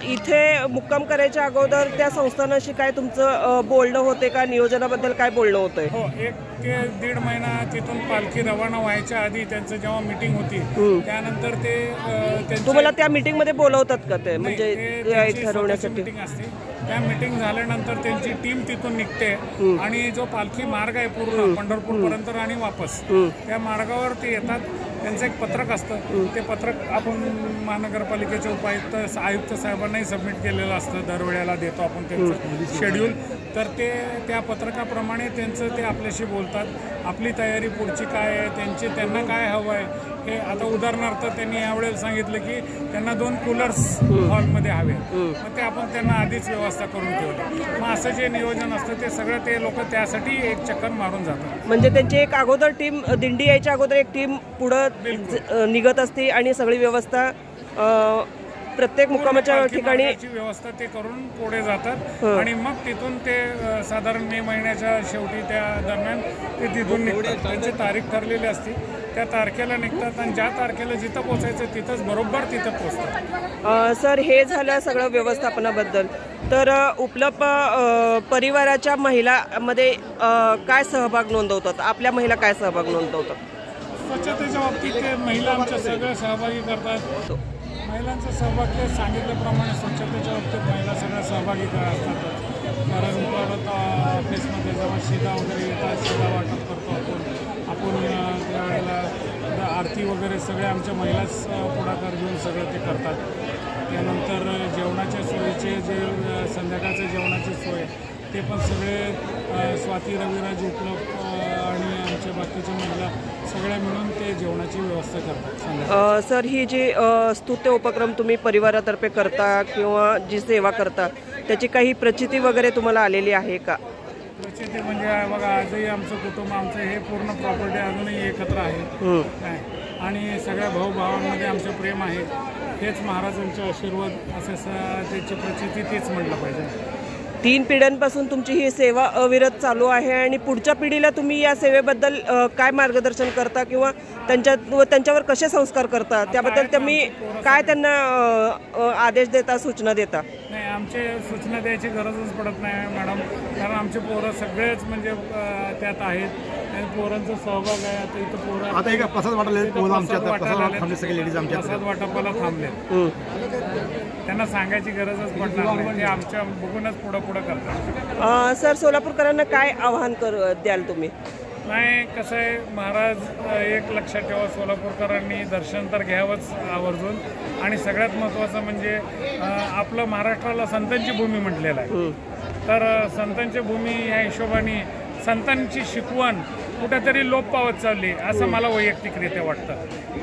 इथे मुक्काम करायच्या अगोदर त्या संस्थानाशी काय तुमचं बोलणं होते का? नियोजनाबद्दल काय बोलणं होतंय? हो, 1 ते 1.5 महिना तिथून पालखी रवाना व्हायच्या आधी त्यांचं जेव्हा मीटिंग होती त्यानंतर ते तुम्हाला त्या मीटिंग मध्ये बोलवतात का? ते म्हणजे ठरवण्यासाठी मीटिंग असते. त्या मीटिंग झाल्यानंतर त्यांची टीम तिथून निघते आणि जो पालखी मार्ग आहे पूर्ण पंढरपूर पर्यंत आणि वापस, त्या मार्गावर ते येतात. त्यांचं एक पत्रक असतं, ते पत्रक आपण महानगरपालिकेचे उपायुक्त आयुक्त साहेबांनाही सबमिट केलेलं असतं. दरवेळेला देतो आपण त्यांचं शेड्यूल. तर ते त्या पत्रकाप्रमाणे त्यांचं ते आपल्याशी बोलतात. आपली तयारी पुढची काय आहे, त्यांना काय हवं आहे. हे आता उदाहरणार्थ त्यांनी यावेळेला सांगितलं की त्यांना 2 कूलर्स हॉलमध्ये हवे, मग ते आपण त्यांना आधीच व्यवस्था करून ठेवली. मग असं जे नियोजन असतं ते सगळं ते लोक त्यासाठी एक चक्कर मारून जातात. म्हणजे त्यांची एक अगोदर टीम, दिंडी यायच्या अगोदर एक टीम पुढं निघत असते आणि सगळी व्यवस्था प्रत्येक मुक्कामाच्या ठिकाणी व्यवस्था ते करून पुढे जातात. आणि मग तिथून ते साधारण मे महिन्याच्या शेवटी त्या दरम्यान ते तिथून निघतात. त्यांची तारीख ठरलेली असते, त्या तारखेला निघतात आणि ज्या तारखेला जिथं पोचायचं तिथंच बरोबर तिथं पोचतात. सर, हे झालं सगळं व्यवस्थापनाबद्दल. तर उपलब्ध परिवाराच्या महिलांमध्ये काय सहभाग नोंदवतात? आपल्या महिला काय सहभाग नोंदवतात? स्वच्छतेच्या बाबतीत ते महिला आमच्या सगळ्या सहभागी करतात. महिलांचा सहभाग ते सांगितल्याप्रमाणे स्वच्छतेच्या बाबतीत महिला सगळ्या सहभागी असतात. कारण परत ऑफिसमध्ये जेव्हा शिदा वगैरे येतात, शिदा वाटप करतो आपण त्यावेळेला आरती वगैरे सगळे आमच्या महिलाच पुढाकार घेऊन सगळं ते करतात. त्यानंतर जेवणाच्या सोयीचे जे संध्याकाळच्या जेवणाची सोय ते पण सगळे स्वाती रविराज उपलब्ध आणि आमच्या बाकीच्या महिला सगळ्या मिळून ते जेवणाची व्यवस्था करतात. सर, ही जी स्तुत्य उपक्रम तुम्ही परिवारातर्फे करता किंवा जी सेवा करता त्याची काही प्रचिती वगैरे तुम्हाला आलेली आहे का? प्रचिती म्हणजे बघा, आजही आमचं कुटुंब, आमचं हे पूर्ण प्रॉपर्टी अजूनही एकत्र आहे काय, आणि सगळ्या भाऊभावांमध्ये आमचं प्रेम आहे. हेच महाराजांचे आशीर्वाद असे त्याची प्रचिती तेच म्हटलं पाहिजे. 3 पिढ्यांपासून तुमची ही सेवा अविरत चालू आहे आणि पुढच्या पिढीला तुम्ही या सेवेबद्दल काय मार्गदर्शन करता किंवा त्यांच्यावर कसे संस्कार करता, त्याबद्दल तुम्ही काय त्यांना आदेश देता, सूचना देता? नाही, आमचे सूचना द्यायची गरजच पडत नाही मॅडम, कारण आमचे पोरं सगळेच म्हणजे त्यात आहेत आणि पोरांचा सहभाग आहे. आता इथं पोरं आता एक प्रसाद वाटपाला थांबले. त्यांना सांगायची गरजच पडणार नाही, ते आमच्या बघूनच पुढं करतात. सर, सोलापूरकरांना काय आवाहन द्याल तुम्ही? नाही, कसं आहे, महाराज एक लक्षात ठेवा, सोलापूरकरांनी दर्शन तर घ्यावंच आवर्जून. आणि सगळ्यात महत्त्वाचं म्हणजे आपलं महाराष्ट्राला संतांची भूमी म्हटलेलं आहे. तर संतांची भूमी या हिशोबाने संतांची शिकवण कुठेतरी लोप पावत चालली असं मला वैयक्तिकरित्या वाटतं.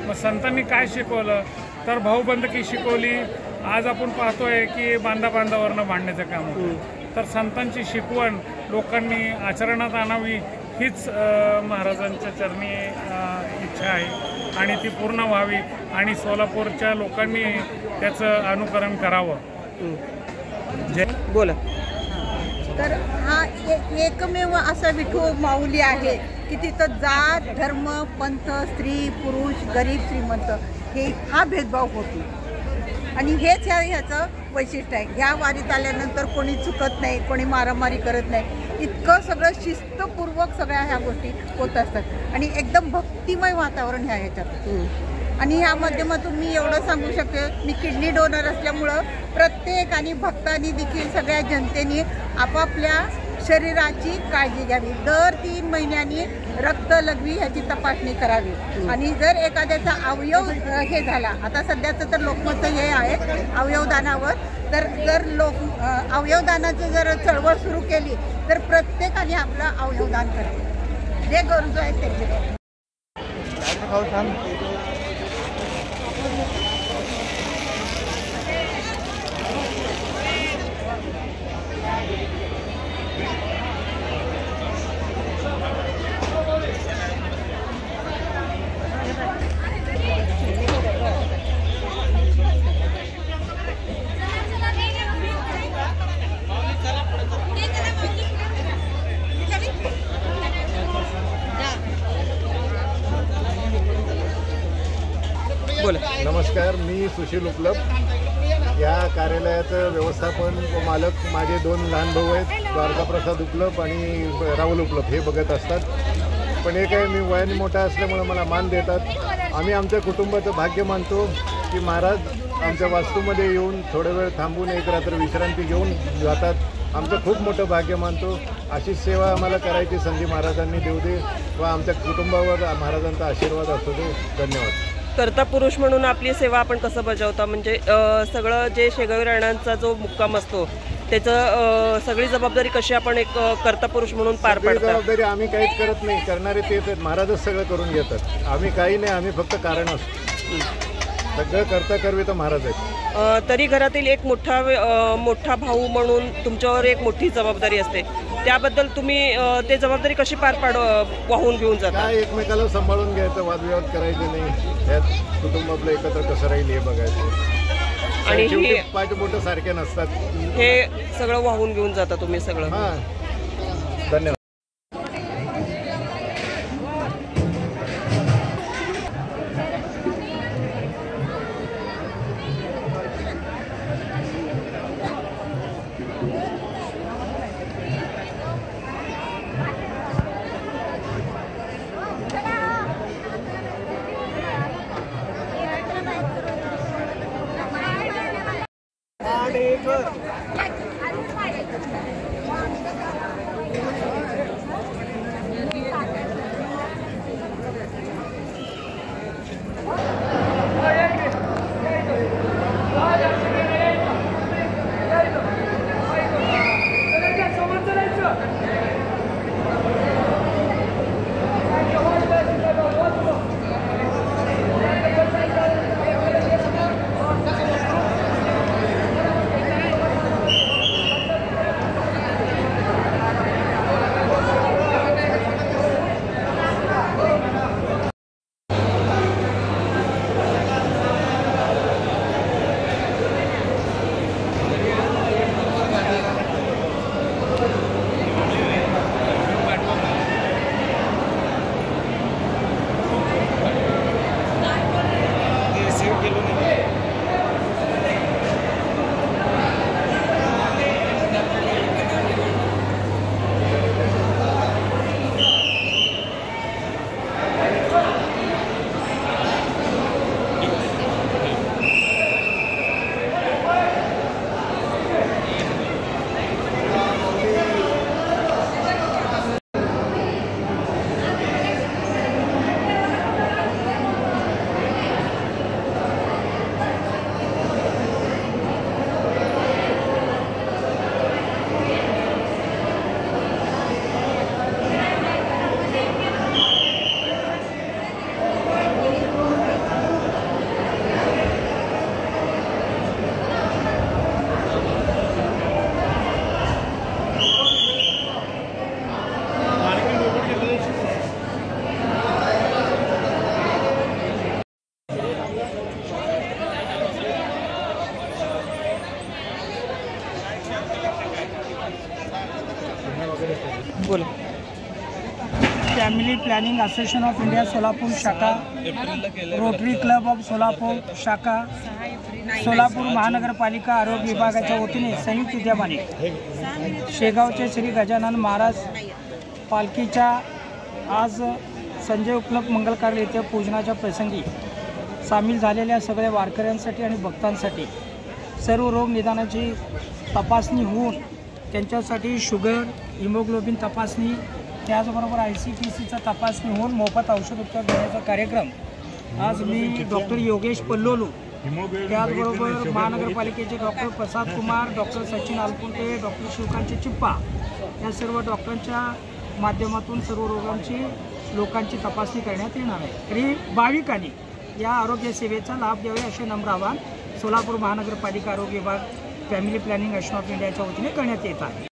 मग संतांनी काय शिकवलं तर भाऊबंदकी शिकवली. आज आपण पाहतोय की बांधावरनं भांडण्याचं काम होतं. तर संतांची शिकवण लोकांनी आचरणात आणावी हीच महाराजांच्या चरणी इच्छा आहे आणि ती पूर्ण व्हावी आणि सोलापूरच्या लोकांनी त्याचं अनुकरण करावं. बोला. तर हा एकमेव असा विठू माऊली आहे की तिथं जात, धर्म, पंथ, स्त्री, पुरुष, गरीब, श्रीमंत हा भेदभाव होतो. आणि हेच ह्याचं वैशिष्ट्य आहे. ह्या वारीत आल्यानंतर कोणी चुकत नाही, कोणी मारामारी करत नाही. इतकं सगळं शिस्तपूर्वक सगळ्या ह्या गोष्टी होत असतात आणि एकदम भक्तिमय वातावरण ह्याच्यात. आणि ह्या माध्यमातून मी एवढं सांगू शकते, मी किडनी डोनर असल्यामुळं प्रत्येक आणि भक्तांनी देखील सगळ्या जनतेने आपापल्या शरीराची काळजी घ्यावी, दर 3 महिन्यांनी रक्त लघवी ह्याची तपासणी करावी आणि जर एखाद्याचा अवयव हे झाला, आता सध्याचं तर लोकमतचं हे आहे अवयवदानावर, तर जर अवयवदानाचं जर चळवळ सुरू केली तर प्रत्येकाने आपलं अवयवदान करते, जे गरजू आहेत त्यांचे. नमस्कार, मी सुशील उपलब्ध. या कार्यालयाचं व्यवस्थापन व मालक माझे 2 लहान भाऊ आहेत, द्वारकाप्रसाद उपलब्ध आणि राहुल उपलब्ध, हे बघत असतात. पण एक आहे, मी वयाने मोठा असल्यामुळे मला मान देतात. आम्ही आमच्या कुटुंबाचं भाग्य मानतो की महाराज आमच्या वास्तूमध्ये येऊन थोडा वेळ थांबून एक रात्र विश्रांती घेऊन जातात. आमचं खूप मोठं भाग्य मानतो. अशीच सेवा आम्हाला करायची संधी महाराजांनी देऊ दे व आमच्या कुटुंबावर महाराजांचा आशीर्वाद असू दे. धन्यवाद. कर्ता पुरुष म्हणून आपली सेवा आपण कसं बजावता, म्हणजे सगळं जे शेगावी राणांचा जो मुक्काम असतो त्याचं सगळी जबाबदारी कशी आपण एक कर्ता पुरुष म्हणून पार पाडतो? जबाबदारी आम्ही काहीच करत नाही, करणारे तेच आहेत, महाराजच सगळं करून घेतात. आम्ही काही नाही, आम्ही फक्त कारण असतो. सगळं करता करवी तर महाराज आहेत. तरी घरातील एक मोठा भाऊ म्हणून तुमच्यावर एक मोठी जबाबदारी असते, त्याबद्दल तुम्ही ते जबाबदारी कशी वाहून घेऊन जाता? काय एकमेकाला सांभाळून घ्यायचं, वादविवाद करायचे नाही, त्यात कुटुंब आपलं एकत्र कसं राहील हे बघायचं. आणि शेवटी पाच बोटं सारखे नसतात, हे सगळं वाहून घेऊन जाता तुम्ही सगळं. हां, धन्यवाद. बोला. Family planning association of India Solapur शाखा, रोटरी क्लब ऑफ सोलापूर शाखा, सोलापूर महानगरपालिका आरोग्य विभागाच्या वतीने संयुक्त विद्यमाने शेगावचे श्री गजानन महाराज पालखीच्या आज संजय उपलब्ध मंगल कार्यालय येथे पूजनाच्या प्रसंगी सामील झालेल्या सगळ्या वारकऱ्यांसाठी आणि भक्तांसाठी सर्व रोग निदानाची तपासणी होऊन त्यांच्यासाठी शुगर, हिमोग्लोबिन तपासणी, त्याचबरोबर ICPCचा तपासणी होऊन मोफत औषध उपचार देण्याचा कार्यक्रम आज मी डॉक्टर योगेश पल्लोलू, त्याचबरोबर महानगरपालिकेचे डॉक्टर प्रसाद कुमार, डॉक्टर सचिन आलपुटे, डॉक्टर शिवकांत चिप्पा या सर्व डॉक्टरांच्या माध्यमातून सर्व लोकांची तपासणी करण्यात येणार आहे. तरी भाविकांनी या आरोग्य सेवेचा लाभ द्यावे असे नम्र आवाहन सोलापूर महानगरपालिका आरोग्य विभाग फॅमिली प्लॅनिंग ॲक्शन ऑफ इंडियाच्या वतीने करण्यात येत आहे.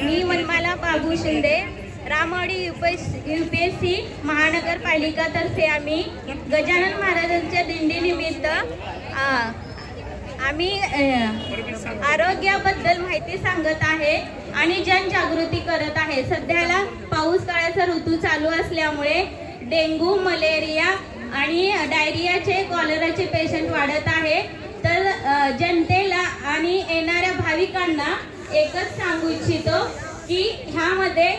मी मनमाला बाबू शिंदे, रामवाडी UPSC महानगरपालिकातर्फे आम्ही गजानन महाराजांच्या दिंडीनिमित्त आम्ही आरोग्याबद्दल माहिती सांगत आहे आणि जनजागृती करत आहे. सध्याला पाऊस काळाचा ऋतू चालू असल्यामुळे डेंग्यू, मलेरिया आणि डायरियाचे, कॉलराचे पेशंट वाढत आहे. तर जनतेला आणि येणाऱ्या भाविकांना एकच सांगू इच्छितो की ह्यामध्ये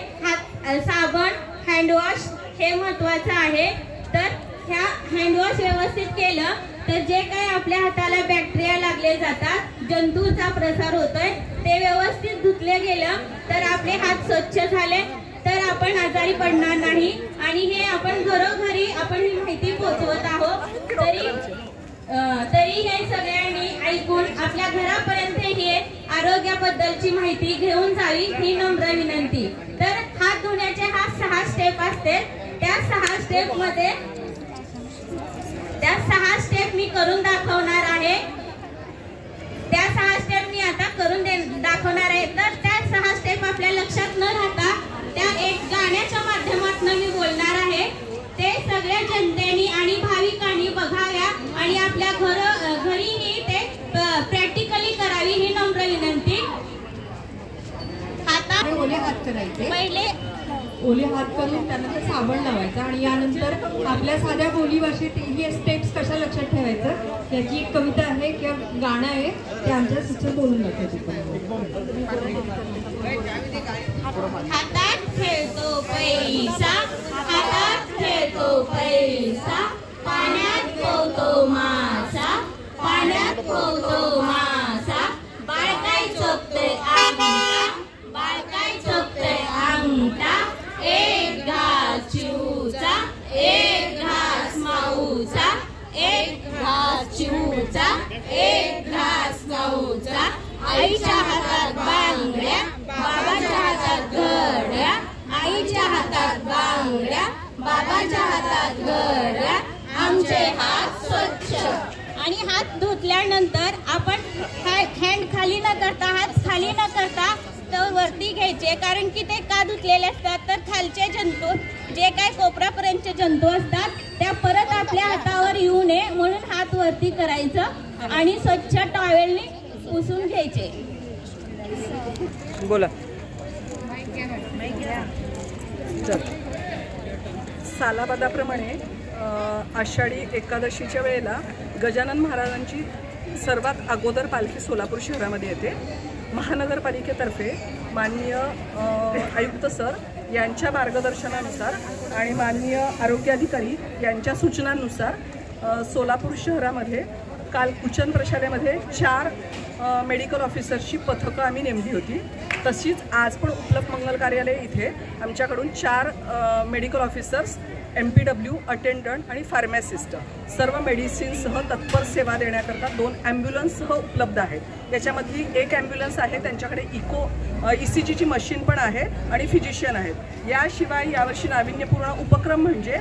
साबण, हँडवॉश हे महत्त्वाचं आहे. तर ह्या हँडवॉश व्यवस्थित केलं तर जे काही आपल्या हाताला बॅक्टेरिया लागले जातात, जंतूंचा प्रसार होतोय, ते व्यवस्थित धुतले गेलं तर आपले हात स्वच्छ झाले तर आपण आजारी पडणार नाही. आणि हे आपण घरोघरी आपण ही माहिती पोहोचवत आहोत. तरी हे सगळ्यांनी ऐकून आपल्या घरापर्यंत ही आरोग्याबद्दलची माहिती घेऊन जावी ही नम्र विनंती. तर हात धुण्याचे 6 स्टेप असते. त्या 6 स्टेप मी करून दाखवणार आहे. त्या 6 स्टेप मी आता करून दाखवणार आहे. तर त्या 6 स्टेप आपल्या लक्षात न राहता त्या एक गाण्याच्या माध्यमातून मी बोलणार आहे. ते सगळ्या जनतेने आणि भाविकांनी बघाव्या आणि आपल्या घरीही ते प्रॅक्टिकली करावी ही नम्र विनंती. ओले हात करायचे, पहिले ओले हात करून त्यानंतर साबण लावायचं आणि यानंतर आपल्या साध्या बोली भाषेत ही स्टेप्स कशा लक्षात ठेवायचं याची एक कविता आहे किंवा गाणं आहे, ते आमच्या सिस्टर बोलून दाखवायचं. हातात खेळतो पैसा, हातात खेळतो पैसा, पाण्यात पोहतो मासा, पाण्यात पोहतो मासा, बाळकाई चोपते अंगठा, बाळकाई चोपते अंगठा, एक घास चिऊचा, एक घास माऊचा, एक घास चिऊचा, एक घास माऊचा, आईच्या हातात बांगड्या, बाबाच्या हातात घड्या, आईच्या हातात बांगड्या, बाबाच्या हातात घड्या, आमचे हात स्वच्छ. आणि हात धुतल्यानंतर आपण हँड खाली न करता, हात खाली न करता तर वरती घ्यायचे. कारण की ते का धुतलेले असतात तर खालचे जंतू, जे काय कोपऱ्यापर्यंतचे जंतू असतात त्या परत आपल्या हातावर येऊ नये म्हणून हात वरती करायचं आणि स्वच्छ टॉवेलने पुसून घ्यायचे. बोला. सालाबादाप्रमाणे आषाढी एकादशीच्या वेळेला गजानन महाराजांची सर्वात अगोदर पालखी सोलापूर शहरामध्ये येते. महानगरपालिकेतर्फे माननीय आयुक्त सर यांच्या मार्गदर्शनानुसार आणि माननीय आरोग्य अधिकारी यांच्या सूचनांनुसार सोलापूर शहरामध्ये काल कुचन प्रशालेमध्ये 4 मेडिकल ऑफिसर्सची पथकं आम्ही नेमली होती. तशीच आज पण उपलब्ध मंगल कार्यालय इथे आमच्याकडून 4 मेडिकल ऑफिसर्स, MPW, अटेंडंट आणि फार्मासिस्ट सर्व मेडिसिनसह तत्पर सेवा देण्याकरता 2 ॲम्ब्युलन्ससह उपलब्ध आहेत. याच्यामधली एक ॲम्ब्युलन्स आहे, त्यांच्याकडे ECGची मशीन पण आहे आणि फिजिशियन आहेत. याशिवाय यावर्षी नाविन्यपूर्ण उपक्रम म्हणजे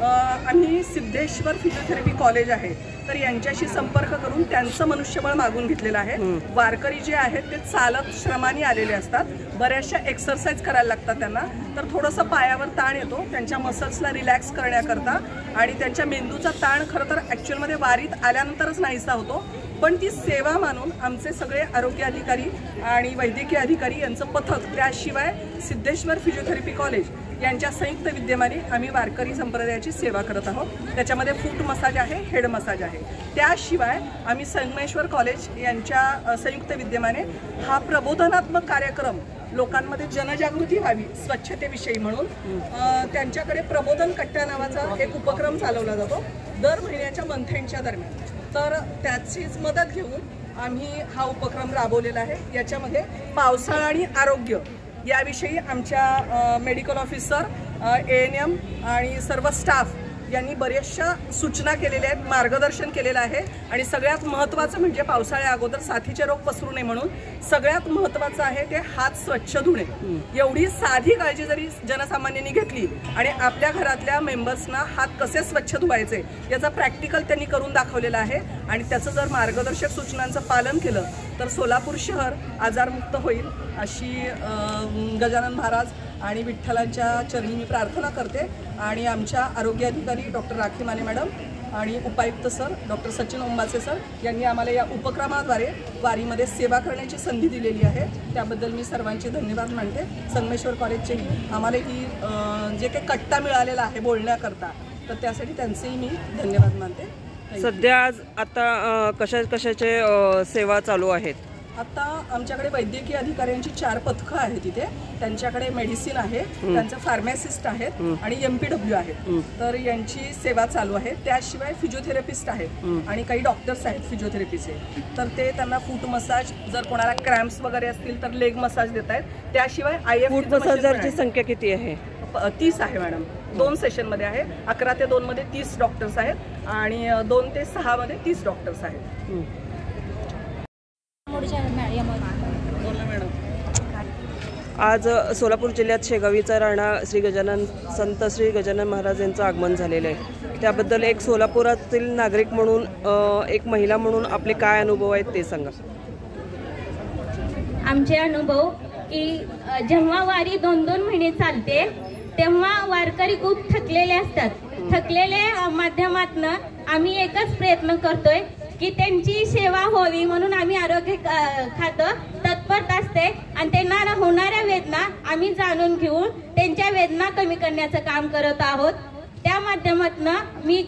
आम्ही सिद्धेश्वर फिजिओथेरपी कॉलेज आहे तर यांच्याशी संपर्क करून त्यांचं मनुष्यबळ मागून घेतलेलं आहे. वारकरी जे आहेत ते चालत श्रमाने आलेले असतात, बऱ्याचशा एक्सरसाइज करायला लागतात त्यांना, तर थोडंसं पायावर ताण येतो त्यांच्या मसल्सला रिलॅक्स करण्याकरता आणि त्यांच्या मेंदूचा ताण खरं तर ॲक्च्युअलमध्ये वारीत आल्यानंतरच नाहीसा होतो. पण ती सेवा मानून आमचे सगळे आरोग्य अधिकारी आणि वैद्यकीय अधिकारी यांचं पथक, त्याशिवाय सिद्धेश्वर फिजिओथेरपी कॉलेज यांच्या संयुक्त विद्यमाने आम्ही वारकरी संप्रदायाची सेवा करत आहोत. त्याच्यामध्ये फूट मसाज आहे, हेड मसाज आहे. त्याशिवाय आम्ही संगमेश्वर कॉलेज यांच्या संयुक्त विद्यमाने हा प्रबोधनात्मक कार्यक्रम लोकांमध्ये जनजागृती व्हावी स्वच्छतेविषयी म्हणून त्यांच्याकडे प्रबोधन कट्टा नावाचा एक उपक्रम चालवला जातो दर महिन्याच्या मंथएंडच्या दरम्यान. तर त्याचीच मदत घेऊन आम्ही हा उपक्रम राबवलेला आहे. याच्यामध्ये पावसाळा आणि आरोग्य याविषयी आमच्या मेडिकल ऑफिसर, ANM आणि सर्व स्टाफ यांनी बऱ्याचशा सूचना केलेल्या आहेत, मार्गदर्शन केलेलं आहे. आणि सगळ्यात महत्त्वाचं म्हणजे पावसाळ्या अगोदर साथीचे रोग पसरू नये म्हणून सगळ्यात महत्त्वाचं आहे ते हात स्वच्छ धुणे. एवढी साधी काळजी जरी जनसामान्यांनी घेतली आणि आपल्या घरातल्या मेंबर्सना हात कसे स्वच्छ धुवायचे याचा प्रॅक्टिकल त्यांनी करून दाखवलेला आहे. आणि त्याचं जर मार्गदर्शक सूचनांचं पालन केलं तर सोलापूर शहर आजारमुक्त होईल अशी गजानन महाराज आणि विठ्ठलांच्या चरणी मी प्रार्थना करते. आणि आमच्या आरोग्य अधिकारी डॉक्टर राखी माने मॅडम आणि उपायुक्त sir doctor Sachin Ombase sir यांनी आम्हाला या उपक्रमाद्वारे वारीमध्ये सेवा करण्याची संधी दिलेली आहे. त्याबद्दल मी सर्वांचे धन्यवाद मानते. संगमेश्वर कॉलेजचेही आम्हाला ही जे काही कट्टा मिळालेला आहे बोलण्याकरता तर त्यासाठी त्यांचेही मी धन्यवाद मानते. सध्या आज आता कशाचे सेवा चालू आहेत? आता आमच्याकडे वैद्यकीय अधिकाऱ्यांची 4 पथकं आहेत तिथे. त्यांच्याकडे मेडिसिन आहे, त्यांचे फार्मासिस्ट आहेत आणि MPW आहेत. तर यांची सेवा चालू आहे. त्याशिवाय फिजिओथेरपिस्ट आहेत आणि काही डॉक्टर्स आहेत फिजिओथेरपीचे. तर ते त्यांना फूट मसाज, जर कोणाला क्रॅम्प्स वगैरे असतील तर लेग मसाज देत आहेत. त्याशिवाय फूट मसाजरची संख्या किती आहे? 30 आहे मॅडम. 2 सेशनमध्ये आहे. 11 ते 2 मध्ये 30 डॉक्टर्स आहेत आणि 2 ते 6 मध्ये 30 डॉक्टर्स आहेत. आज सोलापूर जिल्ह्यात शेगावीचा राणा संत श्री गजानन महाराज यांचं आगमन झालेलं आहे. त्याबद्दल एक सोलापुरातील नागरिक म्हणून, एक महिला म्हणून आपले काय अनुभव आहेत ते सांगा. आमचे अनुभव की जेव्हा वारी 2-2 महिने चालते तेव्हा वारकरी खूप थकलेले असतात. थकलेल्या माध्यमातून आम्ही एकच प्रयत्न करतोय की त्यांची सेवा व्हावी म्हणून आम्ही आरोग्य खातं तत्पर असते आणि त्यांना होणाऱ्या वेदना आम्ही जाणून घेऊन त्यांच्या वेदना कमी करण्याचं काम करत आहोत. त्या माध्यमातून मी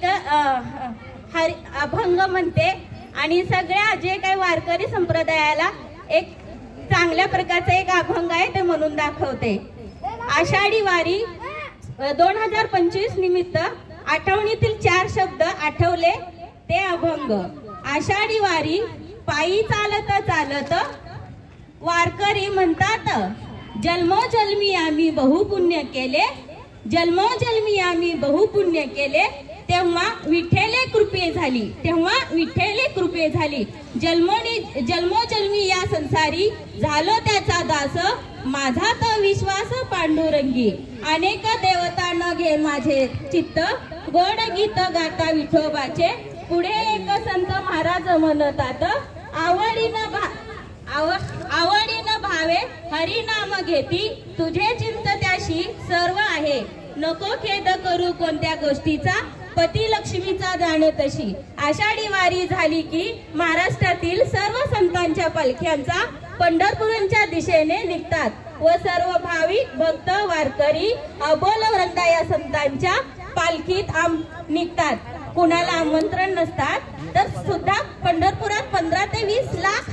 अभंग म्हणते आणि सगळ्या जे काही वारकरी संप्रदायाला एक चांगल्या प्रकारचा एक अभंग आहे ते म्हणून दाखवते. आषाढी वारी 2025 निमित्त आठवणीतील 4 शब्द आठवले ते अभंग. आषाढी वारी पायी चालत चालत वारकरी म्हणतात, जन्मोजन्मी आम्ही बहुपुण्य केले, जन्मोजन्मी आम्ही बहुपुण्य केले, तेव्हा विठ्ठले कृपे झाली, तेव्हा विठ्ठले कृपे झाली, जन्मोजन्मी या संसारी झालो त्याचा दास, माझा तर विश्वास पांडुरंगी, अनेक देवता न घे माझे चित्त, गोड गीत गाता विठोबाचे, पुढे एक संत महाराज म्हणतात, आवडीनं भावे हरिनाम घेती, तुझे चिंत त्याशी सर्व आहे, नको खेद करू कोणत्या गोष्टीचा, पती लक्ष्मीचा जाण तशी. आषाढी वारी झाली की महाराष्ट्रातील सर्व संतांच्या पालख्यांचा पंढरपूरच्या दिशेने निघतात व सर्व भाविक भक्त वारकरी अबोल वृंदा या संतांच्या पालखीत निघतात. कुणाला आमंत्रण नसतात तर सुद्धा पंढरपुरात 15 ते 20 लाख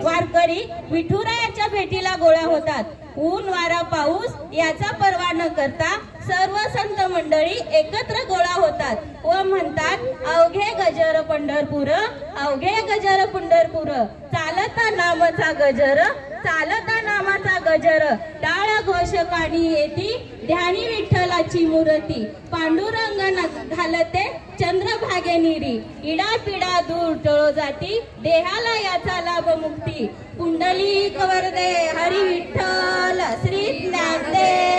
वारकरी विठुरायाच्या भेटीला गोळा होतात. ऊन वारा पाऊस याचा पर्वा न करता सर्व संत मंडळी एकत्र गोळा होतात व म्हणतात, अवघे गजर पंढरपूर, अवघे गजर पंढरपूर, चालता नामाचा गजर, चालता नामाचा गजर, टाळ घोष कानी येती, ध्यानी विठ्ठलाची मूर्ती, पांडुरंग घालते चंद्रभागे निरी, इडा पिडा दूर टळो जाती, देहाला याचा लाभ मुक्ती, पुंडलिक वरदे हरी विठ्ठल, श्री ज्ञानदेव